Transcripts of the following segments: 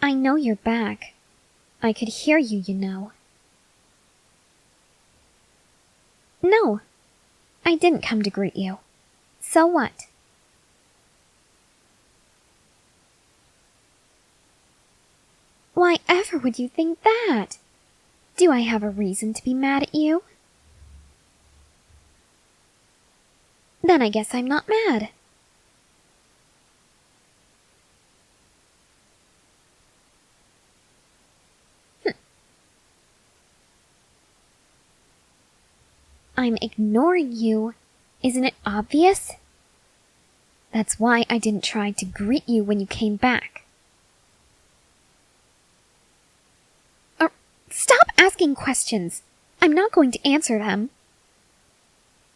I know you're back. I could hear you, you know. No, I didn't come to greet you. So what? Why ever would you think that? Do I have a reason to be mad at you? Then I guess I'm not mad. I'm ignoring you. Isn't it obvious? That's why I didn't try to greet you when you came back. Stop asking questions. I'm not going to answer them.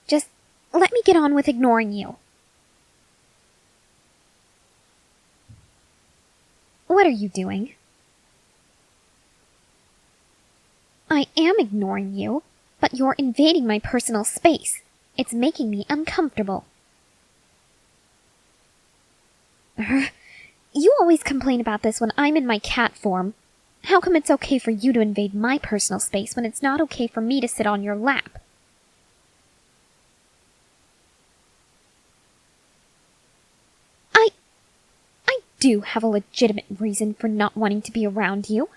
Just let me get on with ignoring you. What are you doing? I am ignoring you, but you're invading my personal space. It's making me uncomfortable. You always complain about this when I'm in my cat form. How come it's okay for you to invade my personal space when it's not okay for me to sit on your lap? I do have a legitimate reason for not wanting to be around you.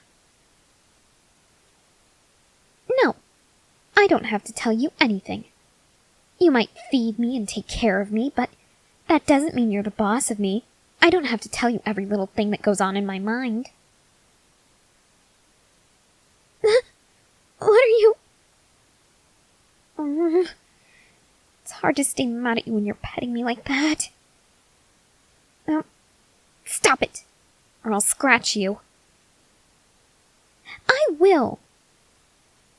No, I don't have to tell you anything. You might feed me and take care of me, but that doesn't mean you're the boss of me. I don't have to tell you every little thing that goes on in my mind. What are you... It's hard to stay mad at you when you're petting me like that. Stop it, or I'll scratch you. I will.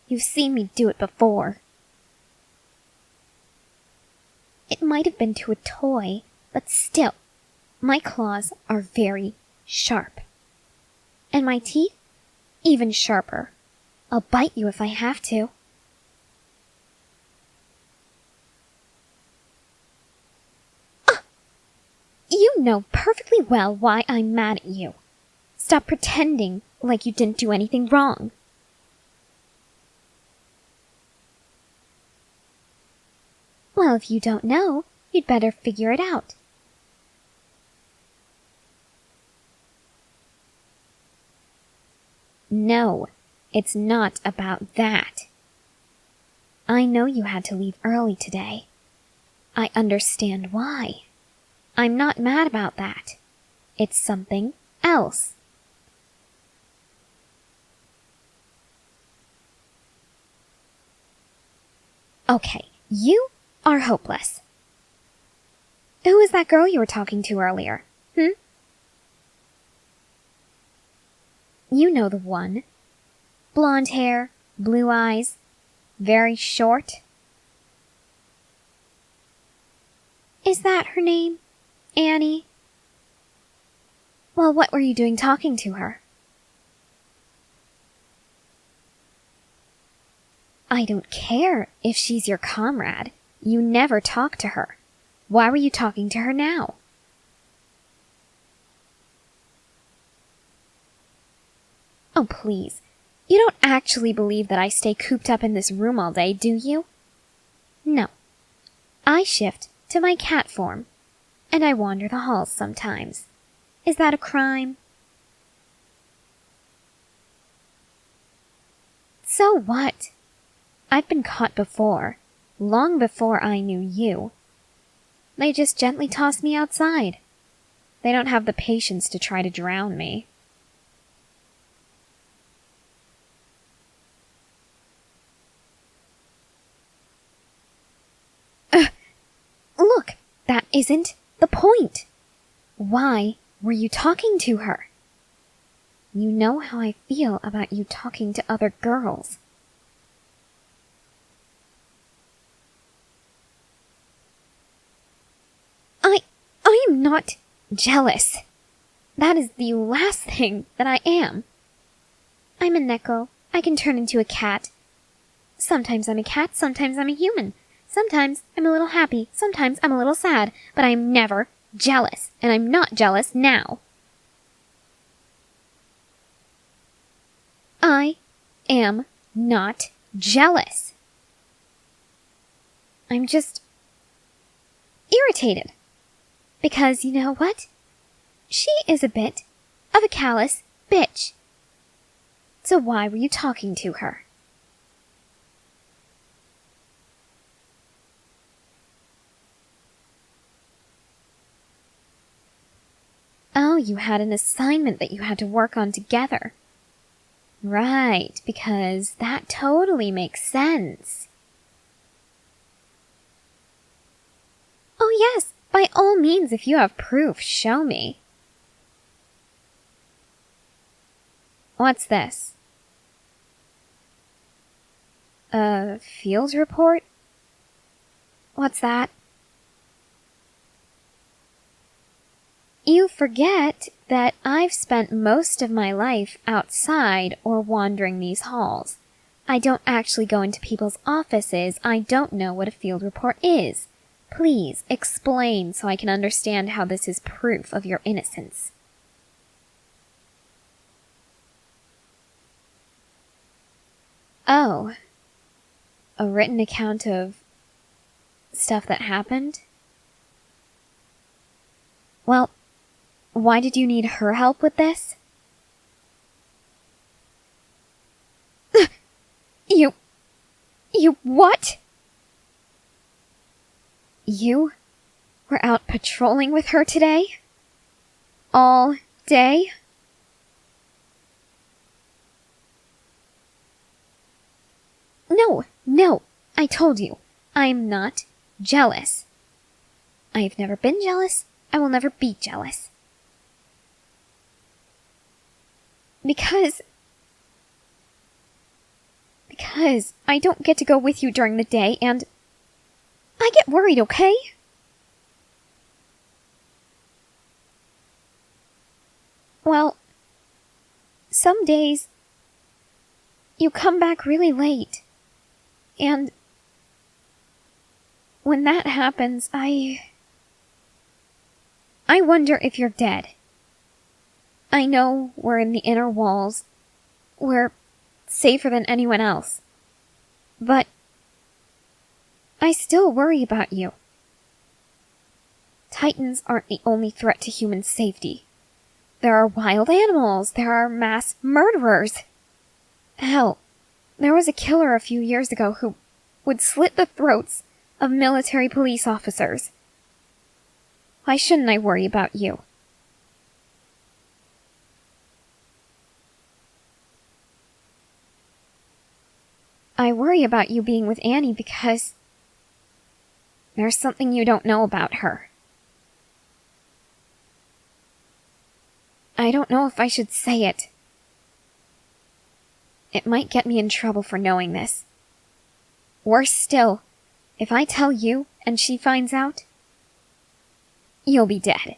You've seen me do it before. It might have been to a toy, but still, my claws are very sharp. And my teeth, even sharper. I'll bite you if I have to. You know perfectly well why I'm mad at you. Stop pretending like you didn't do anything wrong. Well, if you don't know, you'd better figure it out. No, it's not about that. I know you had to leave early today. I understand why. I'm not mad about that. It's something else. Okay, you are hopeless. Who was that girl you were talking to earlier? You know the one. Blonde hair, blue eyes, very short. Is that her name? Annie? Well, what were you doing talking to her? I don't care if she's your comrade. You never talk to her. Why were you talking to her now? Oh, please. You don't actually believe that I stay cooped up in this room all day, do you? No. I shift to my cat form, and I wander the halls sometimes. Is that a crime? So what? I've been caught before, long before I knew you. They just gently toss me outside. They don't have the patience to try to drown me. Look, that isn't the point. Why were you talking to her? You know how I feel about you talking to other girls. I am not jealous. That is the last thing that I am. I'm a Neko. I can turn into a cat. Sometimes I'm a cat, sometimes I'm a human. Sometimes I'm a little happy, sometimes I'm a little sad, but I'm never jealous, and I'm not jealous now. I am not jealous. I'm just irritated. Because you know what? She is a bit of a callous bitch. So why were you talking to her? Oh, you had an assignment that you had to work on together. Right, because that totally makes sense. Oh yes, by all means, if you have proof, show me. What's this? A field report? What's that? You forget that I've spent most of my life outside or wandering these halls. I don't actually go into people's offices. I don't know what a field report is. Please, explain so I can understand how this is proof of your innocence. Oh. A written account of stuff that happened? Well, why did you need her help with this? You what? You were out patrolling with her today? All day? No, I told you, I'm not jealous. I've never been jealous, I will never be jealous. Because I don't get to go with you during the day, and I get worried, okay? Well, some days you come back really late, and when that happens, I wonder if you're dead. I know we're in the inner walls. We're safer than anyone else. But I still worry about you. Titans aren't the only threat to human safety. There are wild animals. There are mass murderers. Hell, there was a killer a few years ago who would slit the throats of military police officers. Why shouldn't I worry about you? I worry about you being with Annie because there's something you don't know about her. I don't know if I should say it. It might get me in trouble for knowing this. Worse still, if I tell you and she finds out, you'll be dead.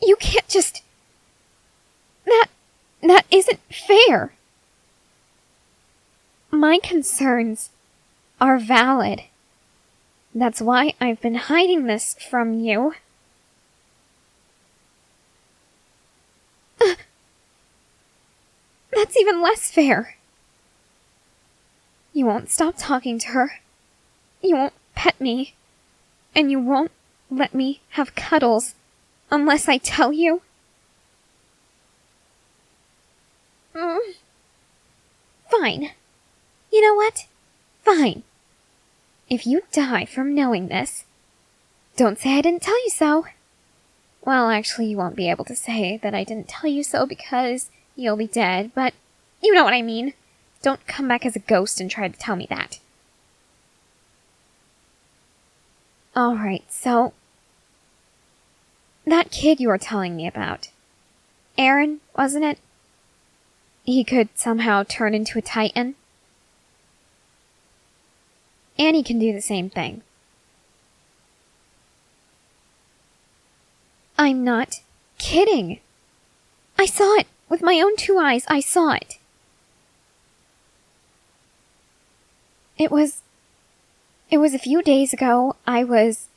You can't just... That isn't fair. My concerns are valid. That's why I've been hiding this from you. That's even less fair. You won't stop talking to her. You won't pet me. And you won't let me have cuddles unless I tell you. Fine. You know what? Fine. If you die from knowing this, don't say I didn't tell you so. Well, actually, you won't be able to say that I didn't tell you so because you'll be dead, but you know what I mean. Don't come back as a ghost and try to tell me that. Alright, so... that kid you were telling me about. Aaron, wasn't it? He could somehow turn into a Titan. Annie can do the same thing. I'm not kidding. I saw it with my own 2 eyes. I saw it. It was a few days ago. I was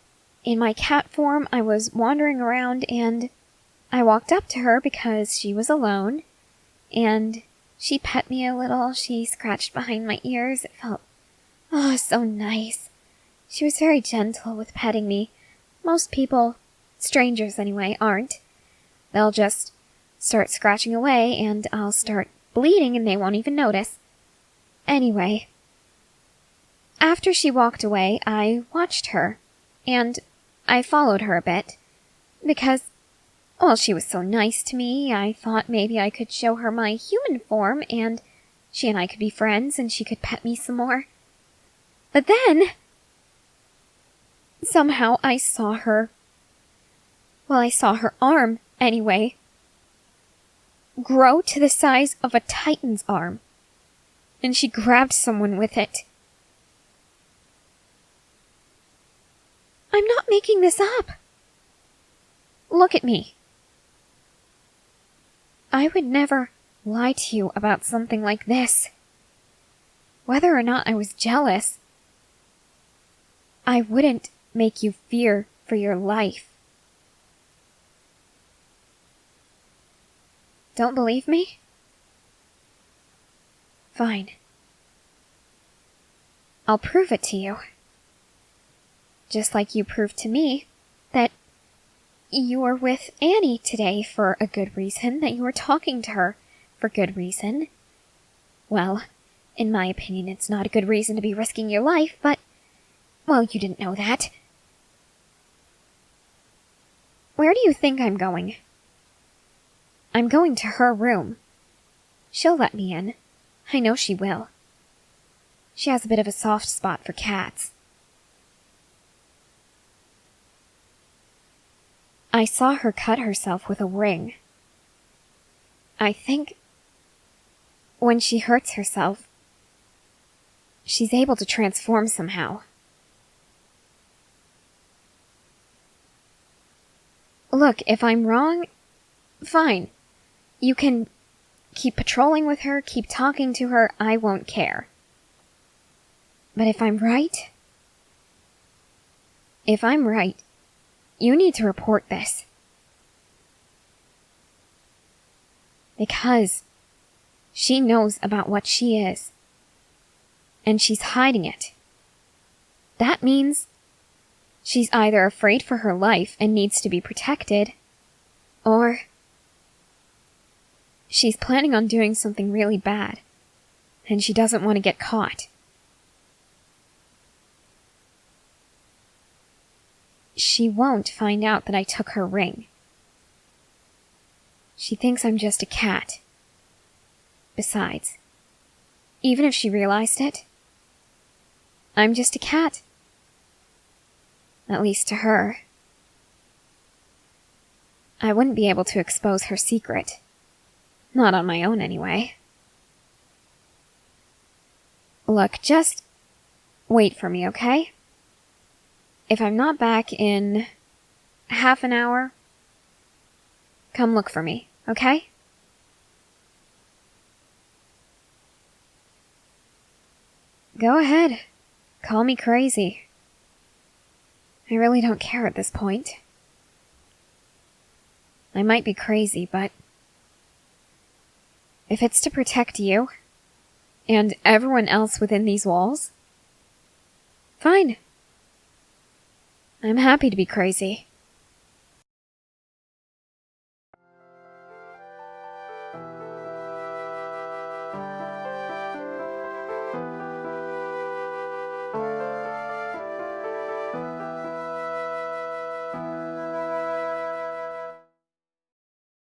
in my cat form, I was wandering around and I walked up to her because she was alone, and she pet me a little, she scratched behind my ears. It felt, so nice. She was very gentle with petting me. Most people, strangers anyway, aren't. They'll just start scratching away and I'll start bleeding and they won't even notice. Anyway, after she walked away, I watched her, and I followed her a bit, because, well, she was so nice to me, I thought maybe I could show her my human form, and she and I could be friends, and she could pet me some more. But then, somehow I saw her arm, anyway, grow to the size of a titan's arm, and she grabbed someone with it. I'm not making this up. Look at me. I would never lie to you about something like this. Whether or not I was jealous, I wouldn't make you fear for your life. Don't believe me? Fine. I'll prove it to you. Just like you proved to me that you were with Annie today for a good reason, that you were talking to her for good reason. Well, in my opinion, it's not a good reason to be risking your life, but, well, you didn't know that. Where do you think I'm going? I'm going to her room. She'll let me in. I know she will. She has a bit of a soft spot for cats. I saw her cut herself with a ring. I think when she hurts herself, she's able to transform somehow. Look, if I'm wrong, fine. You can keep patrolling with her, keep talking to her, I won't care. But if I'm right, you need to report this. Because she knows about what she is, and she's hiding it. That means she's either afraid for her life and needs to be protected, or she's planning on doing something really bad, and she doesn't want to get caught. She won't find out that I took her ring. She thinks I'm just a cat. Besides, even if she realized it, I'm just a cat. At least to her. I wouldn't be able to expose her secret. Not on my own, anyway. Look, just wait for me, okay? If I'm not back in half an hour, come look for me, okay? Go ahead. Call me crazy. I really don't care at this point. I might be crazy, but if it's to protect you and everyone else within these walls, fine. I'm happy to be crazy.